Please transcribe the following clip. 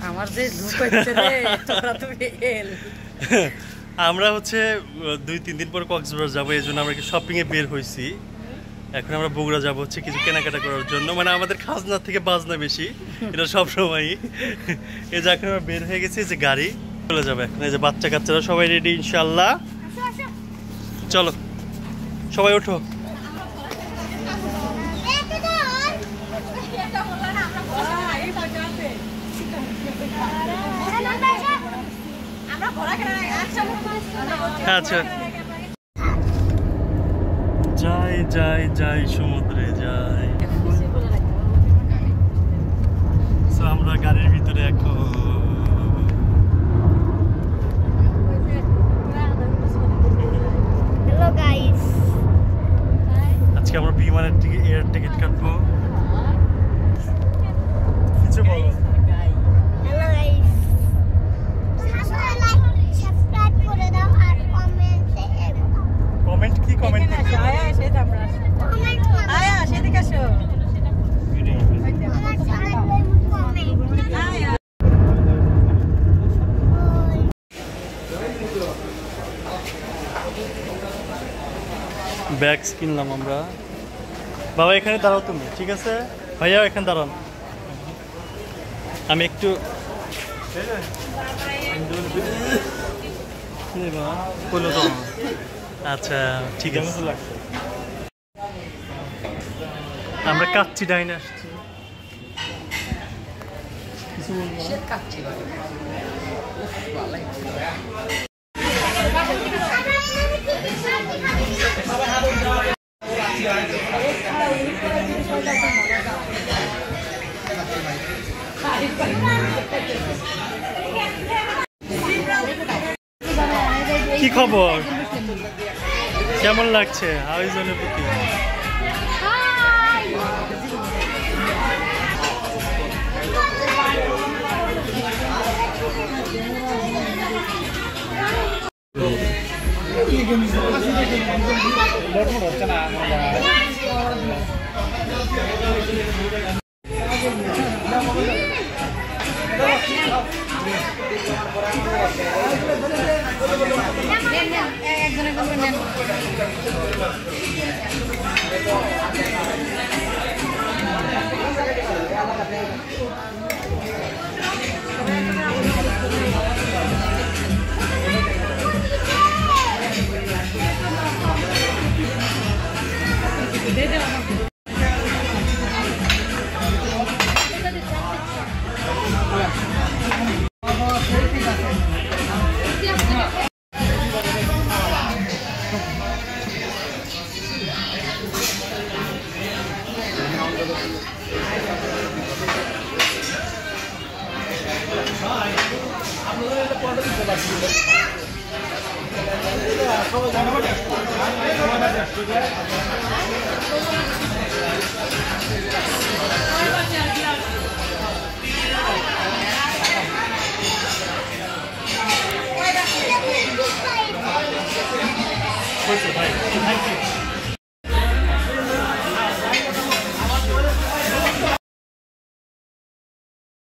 আমার যে লুক হচ্ছে রে তোরা তো এল আমরা হচ্ছে 2-3 দিন পর কক্সবাজার যাবো, এই জন্য আমরা কি শপিং এ বের হইছি। এখন আমরা বগুড়া যাবো হচ্ছে কিছু কেনাকাটা করার জন্য, মানে আমাদের খাজনা থেকে বাজনা বেশি, এটা সব সময়ই। এই যে এখন আমরা বের হয়ে গেছি, যে গাড়ি চলে যাবে এখন। এই যে বাচ্চা কাচ্চারা সবাই রেডি ইনশাল্লাহ। চলো সবাই ওঠো। আচ্ছা যাই যাই যাই সমুদ্রে যাই। আমরা গাড়ির ভিতরে এখন আজকে আমরা বিমানের টিকিট, এয়ার টিকিট কাটবো। কিছু বলো? কমেন্ট কি কমেন্ট করতে? আয়া সেটা আমরা আয়া সেদিকে আসো। ব্যাগস কিনলাম আমরা। বাবা এখানে দাঁড়াও তুমি, ঠিক আছে? ভাইয়া এখানে দাঁড়ান, আমি একটু আচ্ছা ঠিক আছে। আমরা কাচ্চি ডাইনে আসছি। কি খবর, কেমন লাগছে? হাউ ইজ অনুভূতি? Thank you.